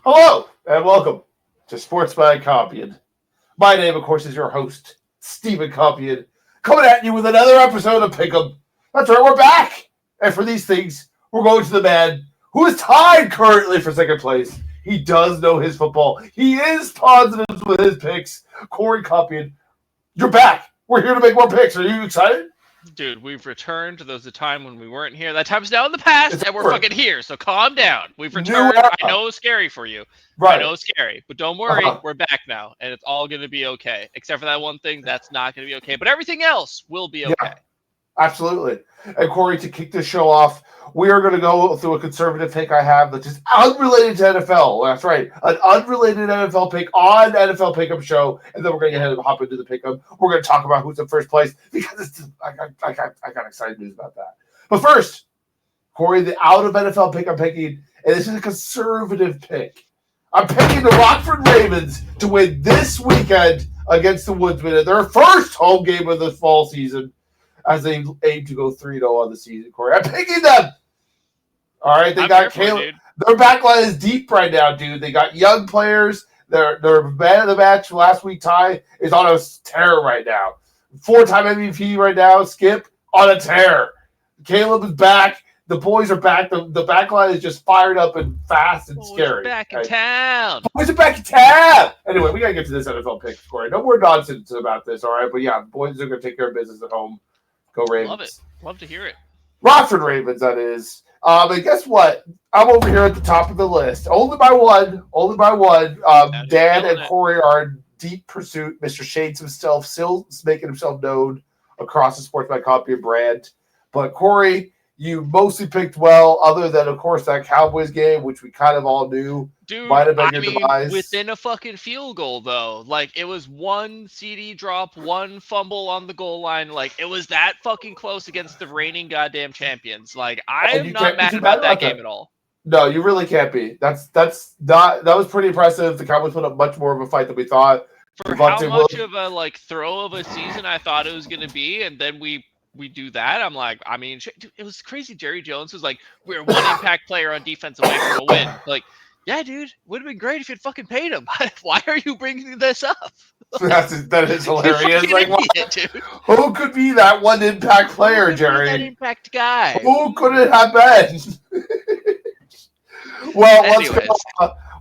Hello and welcome to Sportsman Compion. My name, of course, is your host, Stephen Compion, coming at you with another episode of Pick'em. That's right, we're back! And for these things, we're going to the man who is tied currently for second place. He does know his football. He is positive with his picks. Corey Compion, you're back. We're here to make more picks. Are you excited? Dude, we've returned. There was a time when we weren't here. That time's now in the past, and we're fucking here. So calm down. We've returned. I know it's scary for you. Right. I know it's scary, but don't worry. We're back now, and it's all going to be okay. Except for that one thing that's not going to be okay. But everything else will be okay. Yeah, absolutely. And Corey, to kick this show off, we are going to go through a conservative pick I have that's just unrelated to NFL. That's right. An unrelated NFL pick on NFL Pick'em show. And then we're going to go ahead and hop into the Pick'em. We're going to talk about who's in first place because I got excited news about that. But first, Corey, the out of NFL pick I'm picking, and this is a conservative pick. I'm picking the Rockford Ravens to win this weekend against the Woodsmen in their first home game of the fall season as they aim to go 3-0 on the season, Corey. I'm picking them. All right, they got Caleb. Their backline is deep right now, dude. They got young players. Their man of the match last week, Ty, is on a tear right now. 4-time MVP right now, Skip, on a tear. Caleb is back. The boys are back. The backline is just fired up and fast and scary. Back in town. Boys are back in town. Anyway, we got to get to this NFL pick, Corey. No more nonsense about this, all right? But yeah, the boys are going to take care of business at home. Go Ravens. Love it. Love to hear it. Rockford Ravens, that is. And guess what? I'm over here at the top of the list. Only by one. Dan and Corey are in deep pursuit. Mr. Shades himself still making himself known across the Sportsman Compion brand. But Corey, you mostly picked well, other than, of course, that Cowboys game, which we kind of all knew might have been your demise. Within a fucking field goal, though. Like, it was one CD drop, one fumble on the goal line. Like, it was that fucking close against the reigning goddamn champions. Like, I am not mad about that game at all. No, you really can't be. That was pretty impressive. The Cowboys put up much more of a fight than we thought. For how much of a, throw of a season I thought it was going to be, and then we do that. I'm like, I mean, it was crazy. Jerry Jones was like, we're one impact player on defense away from a win. Like, yeah, dude, would have been great if you'd fucking paid him. Why are you bringing this up? That is hilarious. Like, idiot, who could be that one impact player, Jerry? That impact guy. Who could it have been? Well, anyways.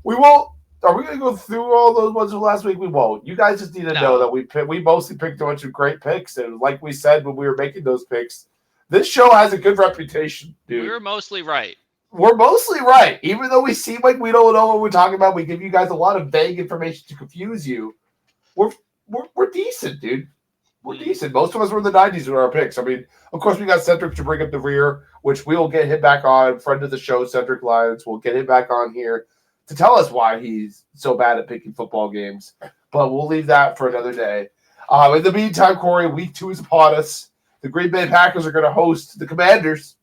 We won't. Are we going to go through all those ones from last week? We won't. You guys just need to know that we mostly picked a bunch of great picks. And like we said when we were making those picks, this show has a good reputation, dude. We were mostly right. We're mostly right. Even though we seem like we don't know what we're talking about, we give you guys a lot of vague information to confuse you. We're decent, dude. We're decent. Most of us were in the 90s with our picks. I mean, of course, we got Cedric to bring up the rear, which we will get him back on. Friend of the show, Cedric Lyons. We'll get him back on here to tell us why he's so bad at picking football games. But we'll leave that for another day. In the meantime, Corey, week 2 is upon us. The Green Bay Packers are going to host the Commanders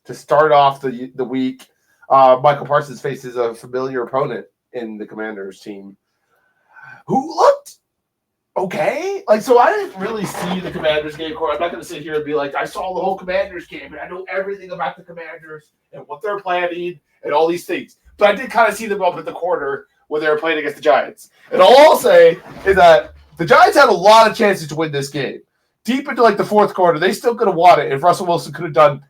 to start off the week. Michael Parsons faces a familiar opponent in the Commanders team who looked okay. So I didn't really see the Commanders game, Corey. I'm not going to sit here and be like, I saw the whole Commanders game, and I know everything about the Commanders and what they're planning and all these things. But I did kind of see them up at the corner when they were playing against the Giants. And all I'll say is that the Giants had a lot of chances to win this game. Deep into the fourth quarter, they still could have won it if Russell Wilson could have done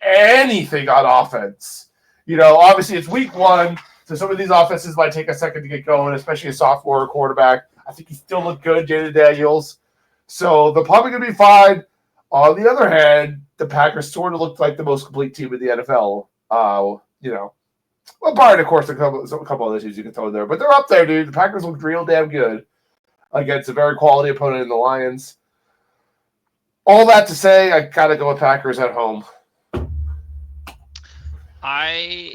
anything on offense. Obviously it's week 1, so some of these offenses might take a second to get going, especially a sophomore quarterback. I think he still looked good, Jaden Daniels. So they're probably going to be fine. On the other hand, the Packers sort of looked like the most complete team in the NFL. Well, barring, of course, a couple other teams you can throw in there. But they're up there, dude. The Packers looked real damn good against a very quality opponent in the Lions. All that to say, I got to go with Packers at home. I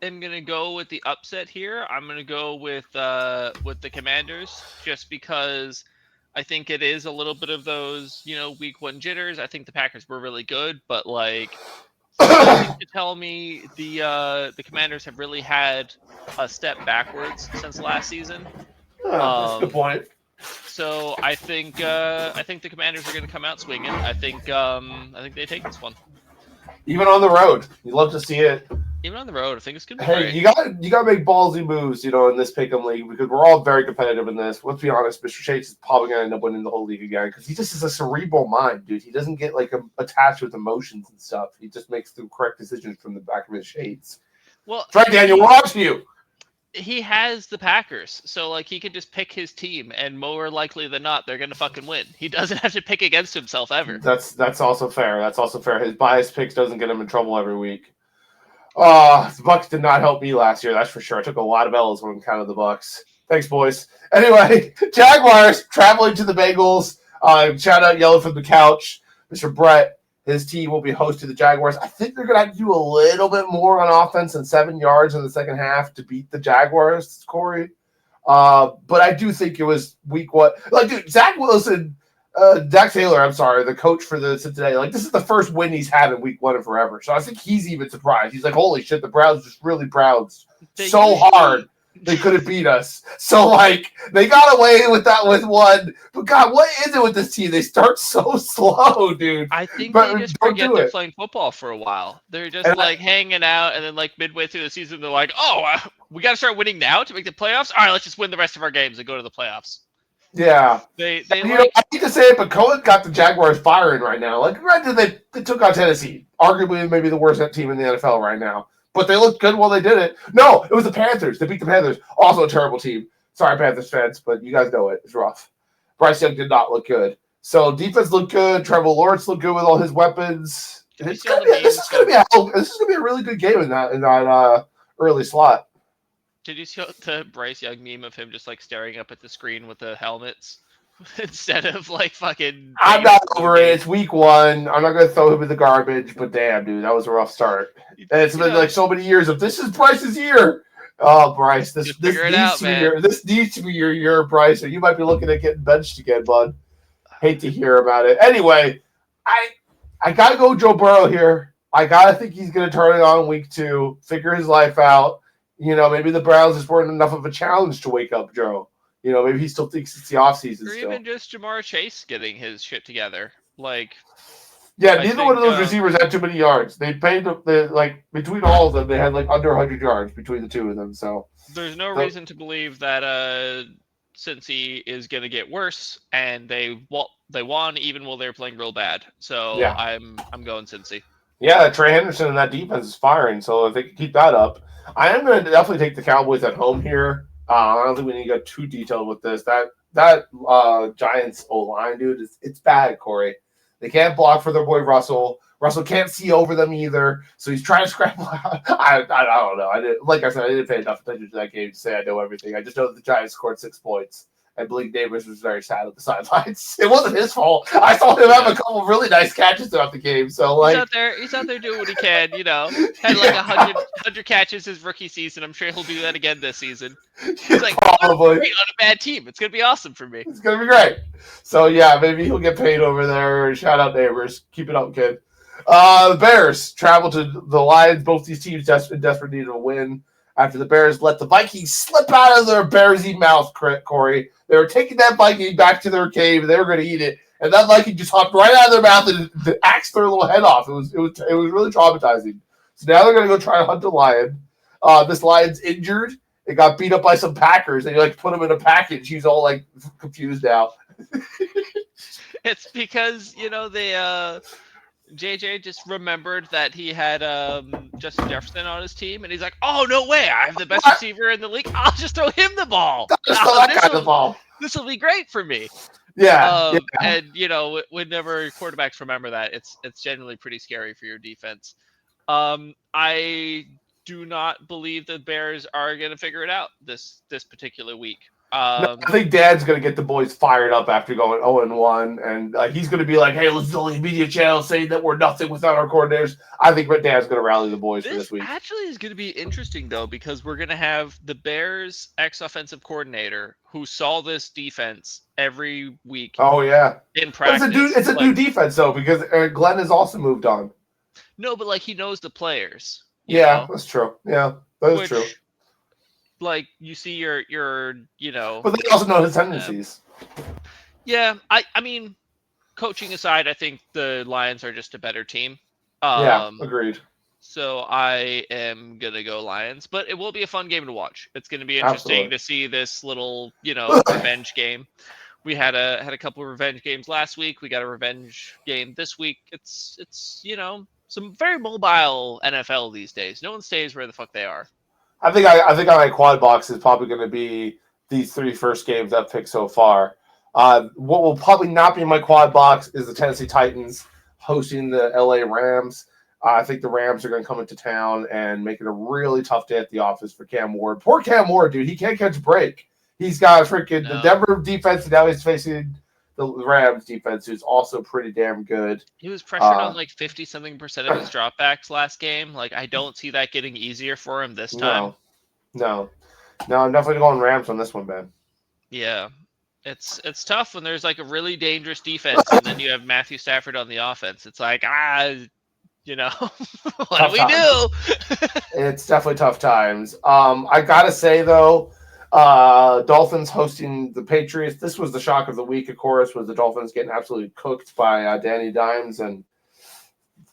am going to go with the upset here. I'm going to go with the Commanders just because I think it is a little bit of those, week 1 jitters. I think the Packers were really good, but something to tell me the Commanders have really had a step backwards since last season. That's a good point. So I think the Commanders are going to come out swinging. I think they take this one. Even on the road, you love to see it. Even on the road, I think it's gonna be Hey, great. you got to make ballsy moves, in this pick'em league because we're all very competitive in this. Let's be honest, Mr. Shakes is probably going to end up winning the whole league again because he just is a cerebral mind, dude. He doesn't get attached with emotions and stuff. He just makes the correct decisions from the back of his shades. Well, That's right, Daniel. We're watching you. He has the Packers, so like he could just pick his team, and more likely than not, they're gonna fucking win. He doesn't have to pick against himself ever. That's also fair. That's also fair. His biased picks doesn't get him in trouble every week. The Bucks did not help me last year, that's for sure. I took a lot of L's when I counted the Bucks. Thanks, boys. Anyway, Jaguars traveling to the Bengals. Shout out Yellow from the couch. Mr. Brett, his team will be hosting the Jaguars. I think they're going to have to do a little bit more on offense than 7 yards in the second half to beat the Jaguars, Corey. But I do think it was week one. Like, dude, Zach Taylor, I'm sorry, the coach for the Cincinnati, this is the first win he's had in week one in forever. So I think he's even surprised. He's like, holy shit, the Browns just really Browns so hard they couldn't beat us. So, they got away with that with one. But, God, what is it with this team? They start so slow, dude. I think they just forget they're playing football for a while. They're just, hanging out, and then, midway through the season, they're like, we got to start winning now to make the playoffs? All right, let's just win the rest of our games and go to the playoffs. Yeah. I hate to say it, but Cohen got the Jaguars firing right now. Granted, they took on Tennessee, arguably maybe the worst team in the NFL right now. But they looked good while they did it. No, it was the Panthers. They beat the Panthers. Also a terrible team. Sorry, Panthers fans, but you guys know it. It's rough. Bryce Young did not look good. So defense looked good. Trevor Lawrence looked good with all his weapons. This is gonna be a really good game in that early slot. Did you see the Bryce Young meme of him just staring up at the screen with the helmets instead of fucking? I'm not over it. It's week one. I'm not gonna throw him in the garbage, but damn, dude, that was a rough start. And it's been so many years of this is Bryce's year. Oh, Bryce, this needs to be your year, Bryce, or you might be looking at getting benched again, bud. Hate to hear about it. Anyway, I gotta go Joe Burrow here. I gotta think he's gonna turn it on in week 2, figure his life out. Maybe the Browns just weren't enough of a challenge to wake up Joe. Maybe he still thinks it's the offseason. Or even just Jamar Chase getting his shit together. Neither one of those receivers had too many yards. They paid between all of them, they had under 100 yards between the two of them. So there's no reason to believe that Cincy is going to get worse, and they won even while they were playing real bad. So yeah. I'm going Cincy. Yeah, Trey Henderson and that defense is firing. So if they can keep that up. I am going to definitely take the Cowboys at home here. I don't think we need to get too detailed with this. That Giants O-line, dude, it's bad, Corey. They can't block for their boy Russell. Russell can't see over them either, so he's trying to scramble out. I don't know. I didn't pay enough attention to that game to say I know everything. I just know that the Giants scored 6 points. I believe Davis was very sad at the sidelines. It wasn't his fault. I saw him have a couple of really nice catches throughout the game. So he's out there doing what he can. Had 100 catches his rookie season. I'm sure he'll do that again this season. He's probably great on a bad team. It's gonna be awesome for me. It's gonna be great. So yeah, maybe he'll get paid over there. Shout out Neighbors. Keep it up, kid. The Bears travel to the Lions. Both these teams in desperate need of a win. After the Bears let the Vikings slip out of their Bearsy mouth, Corey. They were taking that Viking back to their cave, and they were going to eat it. And that Viking just hopped right out of their mouth and axed their little head off. It was really traumatizing. So now they're going to go try to hunt a lion. This lion's injured. It got beat up by some Packers. They put him in a package. He's all confused now. It's because they JJ just remembered that he had Justin Jefferson on his team, and he's like, "Oh no way! I have the best receiver in the league. I'll just throw him the ball. This will be great for me." Yeah, And whenever quarterbacks remember that, it's generally pretty scary for your defense. I do not believe the Bears are going to figure it out this particular week. I think Dad's going to get the boys fired up after going 0-1, and he's going to be like, "Hey, let's do the media channel saying that we're nothing without our coordinators." I think Dad's going to rally the boys for this week. Actually is going to be interesting, though, because we're going to have the Bears' ex-offensive coordinator who saw this defense every week. Oh, yeah. In practice. It's a new defense, though, because Glenn has also moved on. No, but he knows the players. Yeah, that's true. Yeah, that is true. You see your But they also know his tendencies. Yeah, I mean, coaching aside, I think the Lions are just a better team. Yeah, agreed. So I am gonna go Lions, but it will be a fun game to watch. It's gonna be interesting Absolutely. to see this little, revenge game. We had a couple of revenge games last week. We got a revenge game this week. It's some very mobile NFL these days. No one stays where the fuck they are. I think my quad box is probably going to be these three first games I've picked so far. What will probably not be in my quad box is the Tennessee Titans hosting the LA Rams. I think the Rams are going to come into town and make it a really tough day at the office for Cam Ward. Poor Cam Ward, dude. He can't catch a break. He's got freaking the Denver defense, and now he's facing the Rams defense, who's also pretty damn good. He was pressured on like 50-something% of his dropbacks last game. Like, I don't see that getting easier for him this time. No, I'm definitely going Rams on this one, man. Yeah. It's tough when there's like a really dangerous defense and then you have Matthew Stafford on the offense. It's like, what do we do? It's definitely tough times. I gotta say though, Dolphins hosting the Patriots. This was the shock of the week, of course, was the Dolphins getting absolutely cooked by Danny Dimes and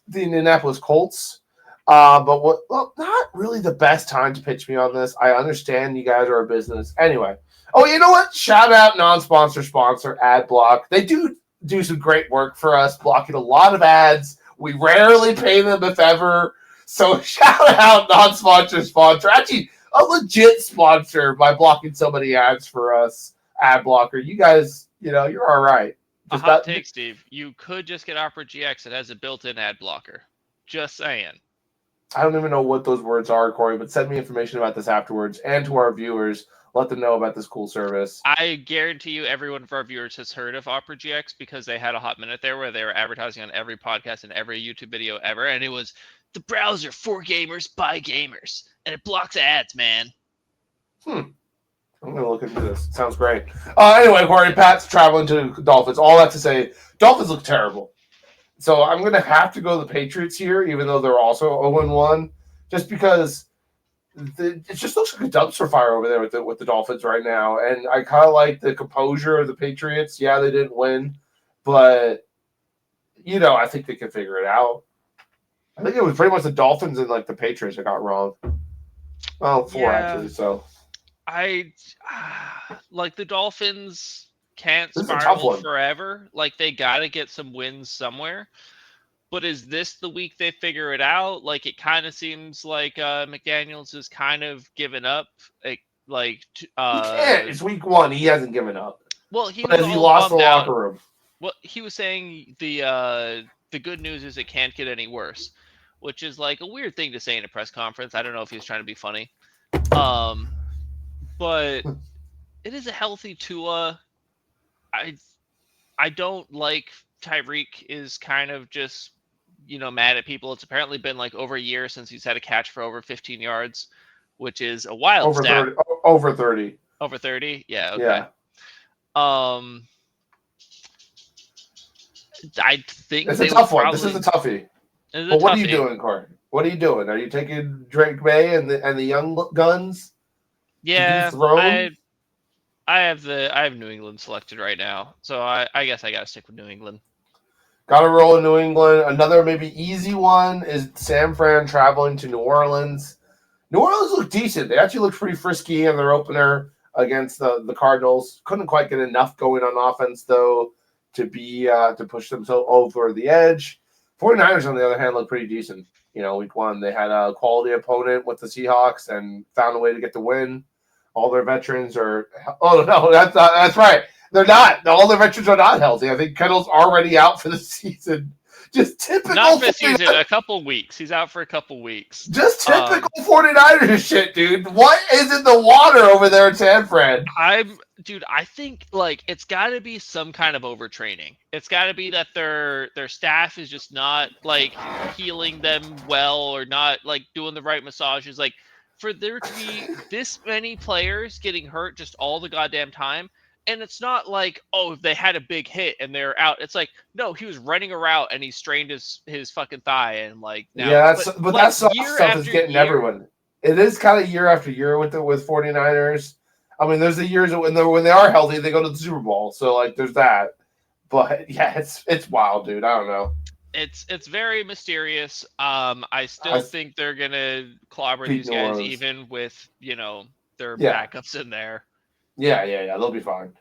the Indianapolis Colts. But not really the best time to pitch me on this. I understand you guys are a business. Anyway. Oh, you know what? Shout out non-sponsor sponsor AdBlock. They do some great work for us, blocking a lot of ads. We rarely pay them, if ever. So shout out non-sponsor sponsor. Actually, a legit sponsor by blocking so many ads for us. AdBlocker. You guys, you're all right. A hot take, Steve. You could just get Opera GX. It has a built-in ad blocker. Just saying. I don't even know what those words are, Corey, but send me information about this afterwards and to our viewers. Let them know about this cool service. I guarantee you every one of our viewers has heard of Opera GX because they had a hot minute there where they were advertising on every podcast and every YouTube video ever. And it was the browser for gamers by gamers. And it blocks ads, man. I'm going to look into this. Sounds great. Anyway, Corey, Pat's traveling to Dolphins. All that to say, Dolphins look terrible. So I'm going to have to go the Patriots here, even though they're also 0-1, just because it just looks like a dumpster fire over there with the Dolphins right now. And I kind of like the composure of the Patriots. Yeah, they didn't win, but, I think they can figure it out. I think it was pretty much the Dolphins and, like, the Patriots that got wrong. Well, four, actually, so. Like, the Dolphins can't spiral forever. Like, they got to get some wins somewhere. But is this the week they figure it out? Like, it kind of seems like McDaniels has kind of given up. He can't. It's week 1. He hasn't given up. Well, he lost the locker room. Well, he was saying the good news is it can't get any worse, which is like a weird thing to say in a press conference. I don't know if he was trying to be funny. But it is a healthy Tua. I don't like Tyreek is kind of just mad at people. It's apparently been like over a year since he's had a catch for over 15 yards, which is a wild stat. Over 30. Over 30? Yeah, okay. Yeah. I think it's a tough one. This is a toughie. But what are you doing, Corey? What are you doing? Are you taking Drake May and the young guns? Yeah, I have New England selected right now, so I guess I gotta stick with New England. Got to roll in New England. Another maybe easy one is San Fran traveling to New Orleans. New Orleans looked decent. They actually looked pretty frisky in their opener against the Cardinals. Couldn't quite get enough going on offense, though, to push them so over the edge. 49ers, on the other hand, looked pretty decent. Week 1, they had a quality opponent with the Seahawks and found a way to get the win. All their veterans are – oh, no, that's right. They're not. All their veterans are not healthy. I think Kettle's already out for the season. Just typical. Not for the season, a couple weeks. He's out for a couple weeks. Just typical 49ers shit, dude. What is in the water over there in San Fran? I think like it's got to be some kind of overtraining. It's got to be that their staff is just not like healing them well or not like doing the right massages. Like for there to be this many players getting hurt just all the goddamn time. And it's not like, oh, they had a big hit and they're out. It's like, no, he was running a route and he strained his fucking thigh and like now. Yeah, but that stuff is getting everyone. It is kind of year after year with 49ers. I mean, there's the years when they are healthy, they go to the Super Bowl. So like, there's that. But yeah, it's wild, dude. I don't know. It's very mysterious. I I still think they're gonna clobber beat these New guys Orleans. even with their Yeah, backups in there. yeah. They'll be fine.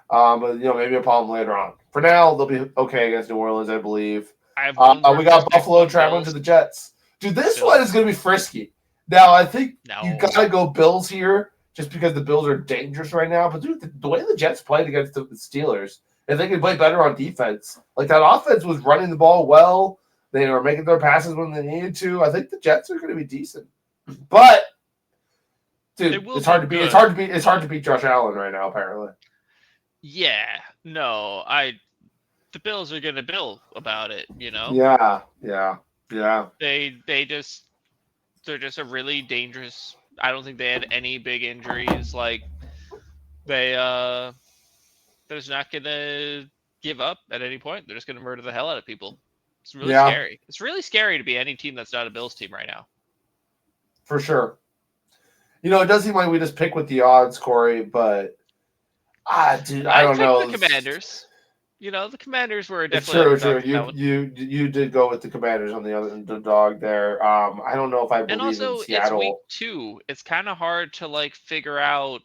But maybe a problem later on. For now, they'll be okay against New Orleans, I believe. I have one We word for got this next Buffalo one: traveling to Bills. the Jets. Dude, this one is Bills. going to be frisky. Now, I think you No. got to go Bills here just because the Bills are dangerous right now. But, dude, the way the Jets played against the Steelers, if they could play better on defense, like that offense was running the ball well, they were making their passes when they needed to. I think the Jets are going to be decent. But, They dude, will it's be hard to beat. It's good, hard to beat. It's hard but to beat Josh Allen right now. Apparently. yeah, no, the Bills are gonna bill about it. Yeah. They they're just a really dangerous. I don't think they had any big injuries. Like they they're just not gonna give up at any point. They're just gonna murder the hell out of people. It's really Yeah, scary. It's really scary to be any team that's not a Bills team right now. for sure. It does seem like we just pick with the odds, Corey, but dude, I I don't picked the know. Commanders. The Commanders were It's definitely true, true. underdogs in You that one. you did go with the Commanders on the dog there. I don't know if I And believe in also, it's week Seattle. 2. It's kind of hard to like figure out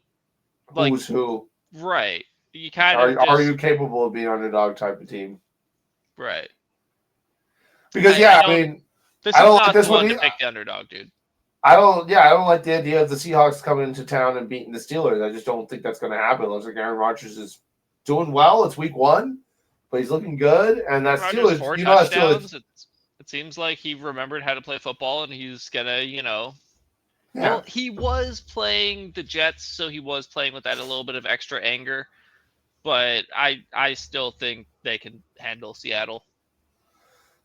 like Who's who? right. You kind of Are just you capable of being underdog type of team? right. Because I yeah, I don't. mean, This I is don't like not the this one one to either. pick the underdog, dude. I don't. Yeah, I don't like the idea of the Seahawks coming into town and beating the Steelers. I just don't think that's going to happen. It looks like Aaron Rodgers is doing well. It's week 1, but he's looking good. And that Rogers Steelers, 4 that Steelers. touchdowns. It seems like he remembered how to play football, and he's gonna. Yeah, Well, he was playing the Jets, so he was playing with that a little bit of extra anger. But I still think they can handle Seattle.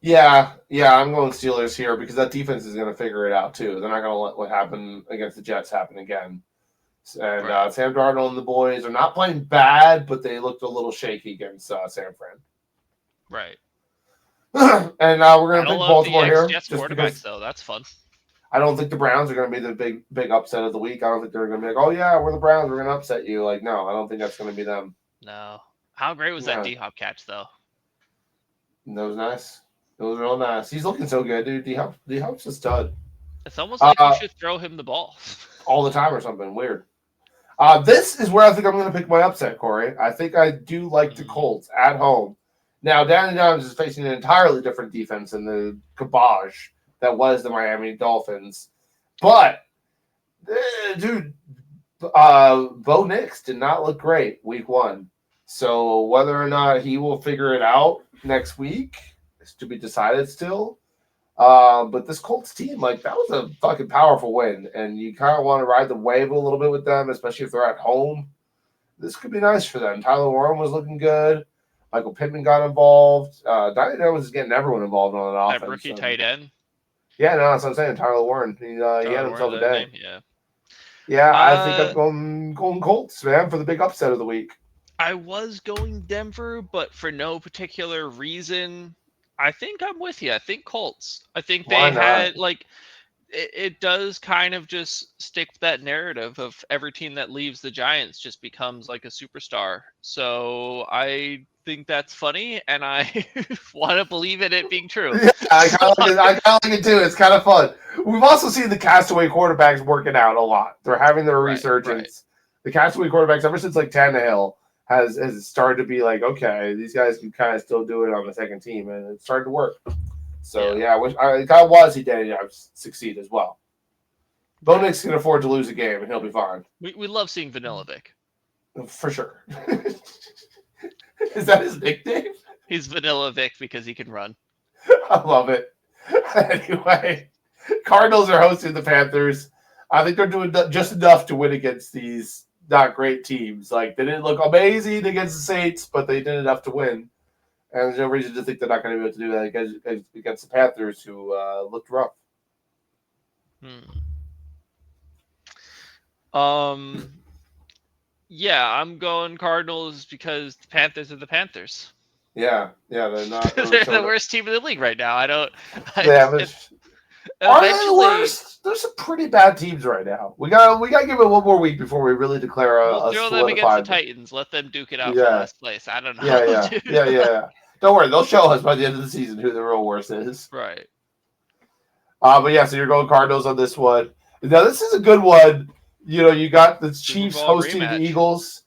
yeah. I'm going Steelers here because that defense is going to figure it out too. They're not going to let what happened against the Jets happen again. And Right. Sam Darnold and the boys are not playing bad, but they looked a little shaky against San Fran. Right. And we're going to Battle pick of the Baltimore here ex-Jets just quarterbacks, because though. That's fun. I don't think the Browns are going to be the big upset of the week. I don't think they're going to be like, oh yeah, we're the Browns, we're going to upset you. Like, no, I don't think that's going to be them. No. How great was that No, D-Hop catch, though? that was nice. It was real nice. He's looking so good, dude. D Hop's a stud. It's almost like you Uh, should throw him the ball. all the time or something weird. This is where I think I'm going to pick my upset, Corey. I think I do like the Colts at home. Now, Danny Jones is facing an entirely different defense in the garbage that was the Miami Dolphins. But, dude, Bo Nix did not look great week 1. So whether or not he will figure it out next week is to be decided still. But this Colts team, like, that was a fucking powerful win. And you kind of want to ride the wave a little bit with them, especially if they're at home. This could be nice for them. Tyler Warren was looking good. Michael Pittman got involved. Donnie Jones is getting everyone involved on an That offense. rookie tight end. Yeah, no, that's what I'm saying. Tyler Warren. He had Tyler himself Warren's a that day. name. Yeah. Yeah, I think I'm going Colts, man, for the big upset of the week. I was going Denver, but for no particular reason. I think I'm with you. I think Colts. I think Why they not? had like it does kind of just stick to that narrative of every team that leaves the Giants just becomes like a superstar. So I think that's funny, and I want to believe in it being true. Yeah, I So kind of like it. I kind of like it too. It's kind of fun. We've also seen the castaway quarterbacks working out a lot. They're having their right. resurgence. The castaway quarterbacks, ever since like Tannehill, has started to be like, okay, these guys can kind of still do it on the second team, and it's started to work. So Yeah. yeah, I kind want to see Danny Dimes succeed as well. Bo Right. Nix can afford to lose a game, and he'll be fine We love seeing Vanilla Vic. for sure. Is that his nickname? He's Vanilla Vic because he can run. I love it. Anyway, Cardinals are hosting the Panthers. I think they're doing just enough to win against these not great teams. Like, they didn't look amazing against the Saints, but they did enough to win. And there's no reason to think they're not going to be able to do that against the Panthers, who looked rough. Yeah, I'm going Cardinals because the Panthers are the Panthers. Yeah, they're not. They're the worst team in the league right now. I don't. Yeah, are they the Eventually, worst? There's some pretty bad teams right now. We got to give it one more week before we really declare we'll a throw them against the solidified. Titans. Let them duke it out for Yeah, last place. I don't know. yeah. Don't worry, they'll show us by the end of the season who the real worst is. Right. But yeah, so you're going Cardinals on this one. Now this is a good one. You know, you got the Super Chiefs Bowl hosting the rematch. Eagles.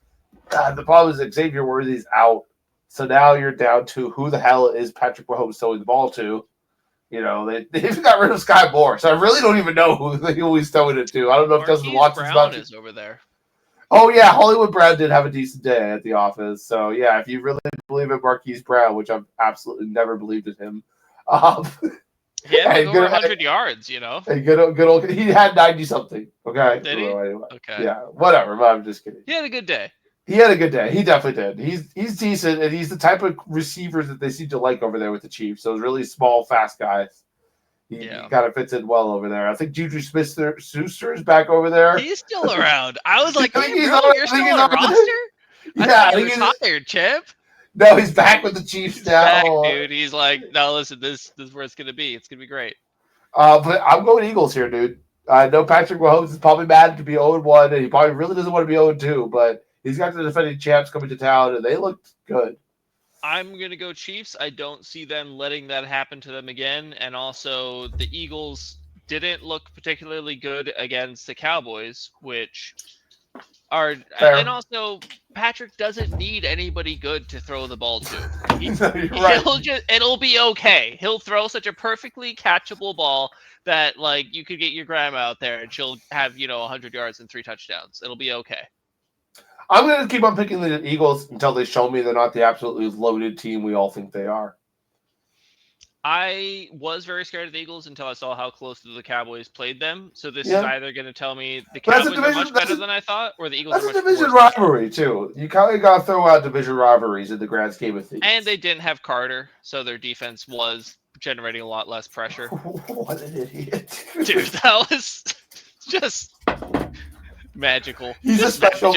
The problem is Xavier Worthy's out, so now you're down to who the hell is Patrick Mahomes throwing the ball to. You know, they even got rid of Sky Moore, so I really don't even know who he's throwing it to. I don't know if Justin Marquise Watson's Brown about to. is over there. Oh yeah, Hollywood Brown did have a decent day at the office. So yeah, if you really believe in Marquise Brown, which I've absolutely never believed in him, um, He had like and over good, 100 yards, you know. and good old, he had 90 something. Okay, Did he? anyway, Okay. yeah, whatever. But I'm just kidding. He had a good day. He had a good day. He definitely did. He's decent, and he's the type of receivers that they seem to like over there with the Chiefs. Those really small, fast guys. He kind of fits in well over there. I think Juju Smith-Schuster is back over there. He's still around. I was like, I think hey, he's bro, you're still on the roster? Yeah, I thought you retired, champ. No, he's back with the Chiefs now. Back, dude. He's like, no, listen, this is where it's gonna be. It's gonna be great. But I'm going Eagles here, dude. I know Patrick Mahomes is probably mad to be 0-1, and he probably really doesn't want to be 0-2, but he's got the defending champs coming to town, and they looked good. I'm going to go Chiefs. I don't see them letting that happen to them again. And also, the Eagles didn't look particularly good against the Cowboys, which are. Fair. And also, Patrick doesn't need anybody good to throw the ball to. Right. It'll be okay. He'll throw such a perfectly catchable ball that, like, you could get your grandma out there and she'll have, 100 yards and 3 touchdowns. It'll be okay. I'm going to keep on picking the Eagles until they show me they're not the absolutely loaded team we all think they are. I was very scared of the Eagles until I saw how close the Cowboys played them. So this is either going to tell me the Cowboys are much better than I thought, or the Eagles are much worse. That's a division rivalry, too. You kind of got to throw out division rivalries in the grand scheme of things. And they didn't have Carter, so their defense was generating a lot less pressure. What an idiot. Dude, that was just magical. He's a special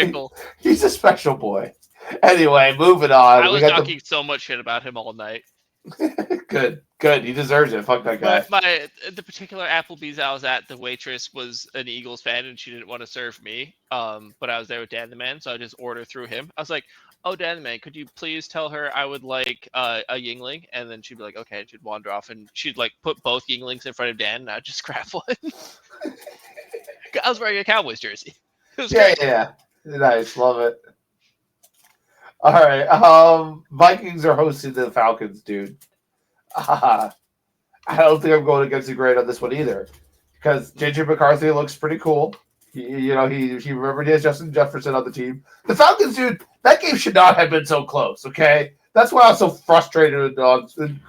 boy. Anyway, moving on. I was talking so much shit about him all night. Good. He deserves it. Fuck that guy. The particular Applebee's I was at, the waitress was an Eagles fan and she didn't want to serve me. But I was there with Dan the Man, so I just ordered through him. I was like, "Oh, Dan the Man, could you please tell her I would like a Yingling?" And then she'd be like, "Okay." And she'd wander off and she'd like put both Yinglings in front of Dan, and I'd just grab one. I was wearing a Cowboys jersey. It was great. Yeah. Nice, love it. All right, Vikings are hosting the Falcons, dude. I don't think I'm going against the grain on this one either, because JJ McCarthy looks pretty cool. He remembered he has Justin Jefferson on the team. The Falcons, dude, that game should not have been so close. Okay, that's why I was so frustrated. Go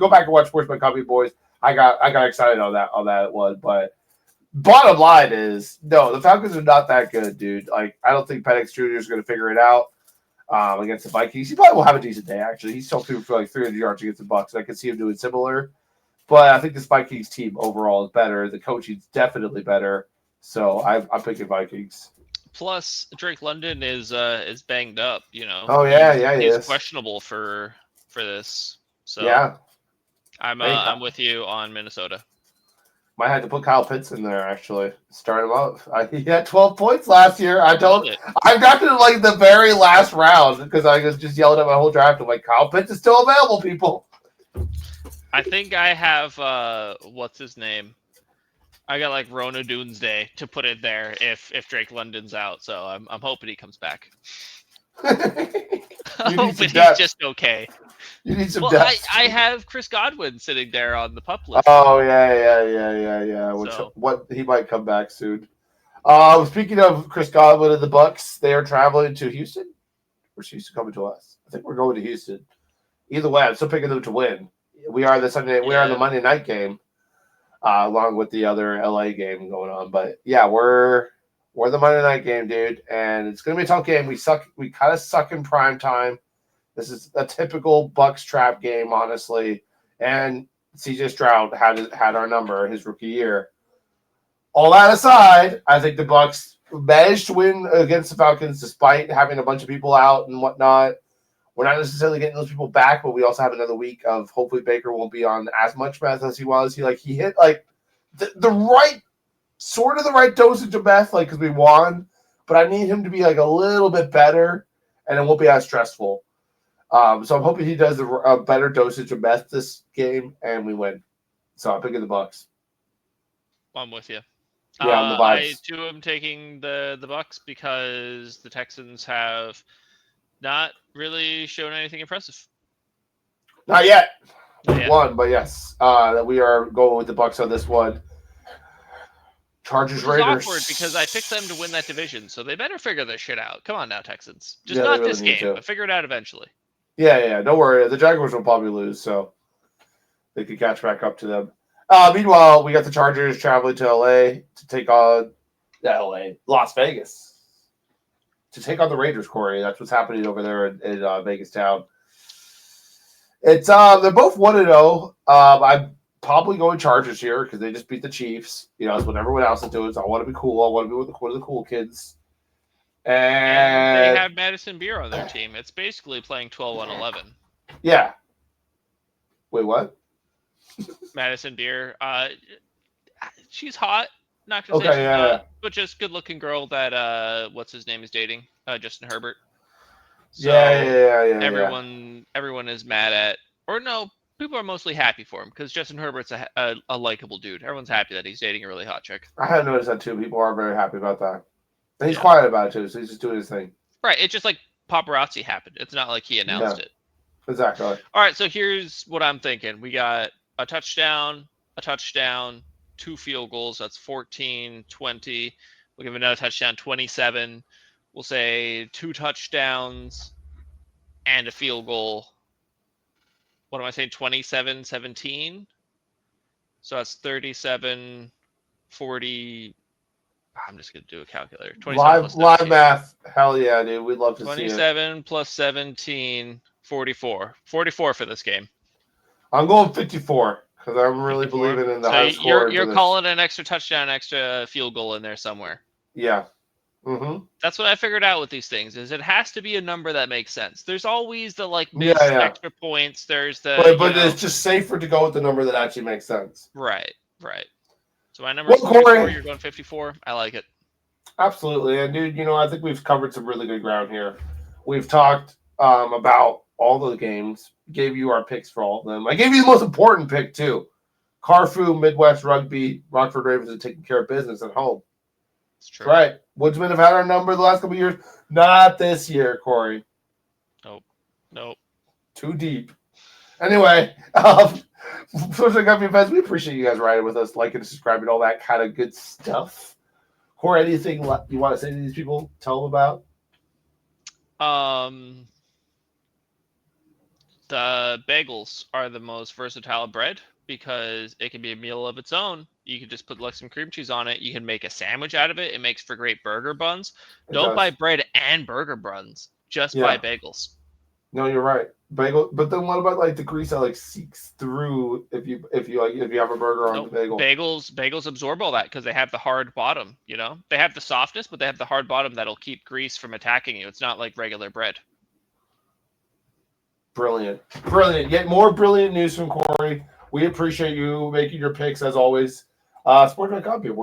back and watch Sports by Copy Boys. I got excited on that one, but bottom line is no, the Falcons are not that good, dude. Like I don't think Penix Jr. is going to figure it out. Against the Vikings, he probably will have a decent day. Actually, he's still through for like 300 yards against the Bucs. I can see him doing similar, but I think this Vikings team overall is better. The coaching's definitely better, so I'm picking Vikings. Plus, Drake London is banged up. Oh yeah, he's questionable for this. So yeah, I'm with you on Minnesota. Might have to put Kyle Pitts in there, actually. Start him up. He had 12 points last year. I got to like the very last round because I was just yelling at my whole draft. I'm like, Kyle Pitts is still available, people. I think I have, what's his name? I got like Rona Doomsday to put in there if Drake London's out. So I'm hoping he comes back. I'm hoping he's just okay. You need some depth. I have Chris Godwin sitting there on the pup list. Oh yeah. What he might come back soon. Speaking of Chris Godwin and the Bucs, they are traveling to Houston. Where's Houston coming to us? I think we're going to Houston. Either way, I'm still picking them to win. We are the Monday night game, along with the other LA game going on. But yeah, we're the Monday night game, dude, and it's gonna be a tough game. We kind of suck in prime time. This is a typical Bucs trap game, honestly. And CJ Stroud had our number his rookie year. All that aside, I think the Bucs managed to win against the Falcons despite having a bunch of people out and whatnot. We're not necessarily getting those people back, but we also have another week of hopefully Baker won't be on as much meth as he was. He hit like the right dosage of meth, like because we won. But I need him to be like a little bit better, and it won't be as stressful. So I'm hoping he does a better dosage of meth this game, and we win. So I'm picking the Bucks. I'm with you. Yeah, on the I vibes. too am taking the Bucks because the Texans have not really shown anything impressive. Not yet. Not We've yet. won, but yes, that we are going with the Bucks on this one. Chargers, Which is Raiders. awkward because I picked them to win that division, so they better figure this shit out. Come on now, Texans. Just Yeah, they not really this need game, to. but figure it out eventually. Yeah. Don't worry. The Jaguars will probably lose, so they could catch back up to them. Meanwhile, we got the Chargers traveling to LA to take on Las Vegas to take on the Raiders. Corey, that's what's happening over there in Vegas town. It's they're both 1-0. I'm probably going Chargers here because they just beat the Chiefs. You know, that's what everyone else is doing. So I want to be cool. I want to be with one of the cool kids. And they And have Madison Beer on their team. It's basically playing 12-on-11. yeah. Wait, what? Madison Beer, she's hot. Not gonna say Okay, she's yeah. not, but just good-looking girl that what's his name is dating, Justin Herbert. So Yeah. everyone is mad at, or no, people are mostly happy for him because Justin Herbert's a likable dude. Everyone's happy that he's dating a really hot chick. I have noticed that too. People are very happy about that. And he's Yeah. quiet about it too, so he's just doing his thing. Right. It's just like paparazzi happened. It's not like he announced it. Exactly. All right. So here's what I'm thinking. We got a touchdown, 2 field goals. That's 14, 20. We'll give another touchdown, 27. We'll say 2 touchdowns and a field goal. What am I saying? 27, 17. So that's 37, 40. I'm just going to do a calculator. 27 Live math. Hell yeah, dude. We'd love to see it. 27 plus 17, 44. 44 for this game. I'm going 54 because I'm really 54. believing in the So high score. you're calling an extra touchdown, extra field goal in there somewhere. Yeah. Mm-hmm. That's what I figured out with these things. Is it has to be a number that makes sense. There's always the missed extra points. There's the but it's just safer to go with the number that actually makes sense. Right. So my number is 44. You're going 54. I like it. Absolutely, and dude, I think we've covered some really good ground here. We've talked about all the games. Gave you our picks for all of them. I gave you the most important pick too. Carfu, Midwest Rugby, Rockford Ravens are taking care of business at home. It's true. Right. Woodsmen have had our number the last couple of years. Not this year, Corey. Nope. Too deep. Anyway, Social Company fans, we appreciate you guys riding with us, liking and subscribing, all that kind of good stuff. Corey, anything you want to say to these people? Tell them about? The bagels are the most versatile bread because it can be a meal of its own. You can just put some cream cheese on it. You can make a sandwich out of it. It makes for great burger buns. Don't buy bread and burger buns. Just buy bagels. No, you're right. Bagel, but then what about the grease that seeks through if you have a burger on the bagel? Bagels absorb all that because they have the hard bottom. They have the softness, but they have the hard bottom that'll keep grease from attacking you. It's not like regular bread. Brilliant. Yet more brilliant news from Corey. We appreciate you making your picks as always. Sport.com, people. We're